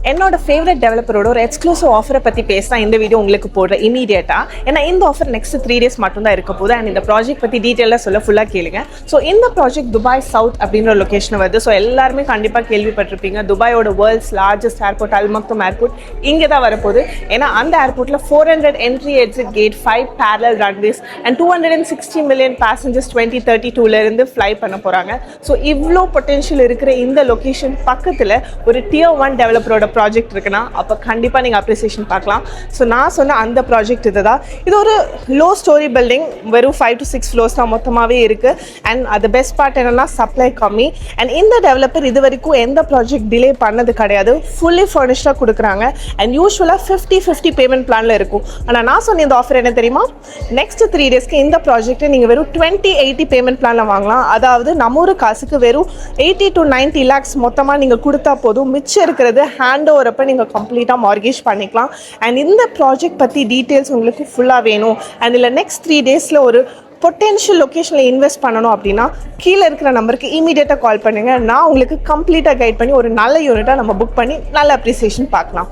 என்னோட ஃபேவரட் டெவலப்பரோட ஒரு எக்ஸ்க்ளூசிவ் ஆஃபரை பற்றி பேசினா இந்த வீடியோ உங்களுக்கு போடுறேன் இமீடியட்டாக. ஏன்னா இந்த ஆஃபர் நெக்ஸ்ட் 3 days மட்டும் தான் இருக்க போகுது. அண்ட் இந்த ப்ராஜெக்ட் பற்றி டீட்டெயிலாக சொல்ல ஃபுல்லாக கேளுங்க. ஸோ இந்த ப்ராஜெக்ட் துபாய் சவுத் அப்படின்ற ஒரு லொக்கேஷன் வருது. ஸோ எல்லாருமே கண்டிப்பாக கேள்விப்பட்டிருப்பீங்க. துபாயோட world's largest airport Al Maktoum airport இங்கே தான் வரப்போகுது. ஏன்னா அந்த ஏர்போர்ட்டில் 400 entry exit gate, 5 parallel runways and 260 million passengers 2032 fly பண்ண போகிறாங்க. ஸோ இவ்வளோ பொட்டென்ஷியல் இருக்கிற இந்த லொக்கேஷன் பக்கத்தில் ஒரு Tier 1 டெவலப்பரோட ப்ராஜெக்ட் இருக்குன்னா அப்போ கண்டிப்பாக நீங்கள் அப்ரிசியேஷன் பார்க்கலாம். ஸோ நான் சொன்ன அந்த ப்ராஜெக்ட் இதுதான். இது ஒரு லோ ஸ்டோரி பில்டிங், வெறும் 5 to 6 floors தான் மொத்தமாகவே இருக்குது. அண்ட் அது பெஸ்ட் பார்ட் என்னென்னா சப்ளை கம்மி. அண்ட் இந்த டெவலப்பர் இது வரைக்கும் எந்த ப்ராஜெக்ட் டிலே பண்ணது கிடையாது. ஃபுல்லி ஃபர்னிஷ்டாக கொடுக்குறாங்க. அண்ட் யூஸ்வலாக 50-50 பேமெண்ட் பிளானில் இருக்கும். ஆனால் நான் சொன்ன இந்த ஆஃபர் என்ன தெரியுமா, நெக்ஸ்ட் 3 daysக்கு இந்த ப்ராஜெக்ட்டை நீங்கள் வெறும் 20-80 பேமெண்ட் பிளானில் வாங்கலாம். அதாவது நம்ம ஒரு காசுக்கு வெறும் 80 to 90 lakhs மொத்தமாக நீங்கள் கொடுத்தா போதும். மிச்சம் இருக்கிறது ஹேண்ட் ஓவரப்போ நீங்கள் கம்ப்ளீட்டாக மார்கேஜ் பண்ணிக்கலாம். அண்ட் இந்த ப்ராஜெக்ட் பற்றி டீட்டெயில்ஸ் உங்களுக்கு ஃபுல்லாக வேணும், அண்ட் இல்லை நெக்ஸ்ட் 3 daysல ஒரு பொட்டென்ஷியல் லொக்கேஷனில் இன்வெஸ்ட் பண்ணணும் அப்படின்னா கீழே இருக்கிற நம்பருக்கு இமீடியட்டாக கால் பண்ணுங்கள். நான் உங்களுக்கு கம்ப்ளீட்டாக கைட் பண்ணி ஒரு நல்ல யூனிட்டாக நம்ம புக் பண்ணி நல்ல அப்ரிசியேஷன் பார்க்கலாம்.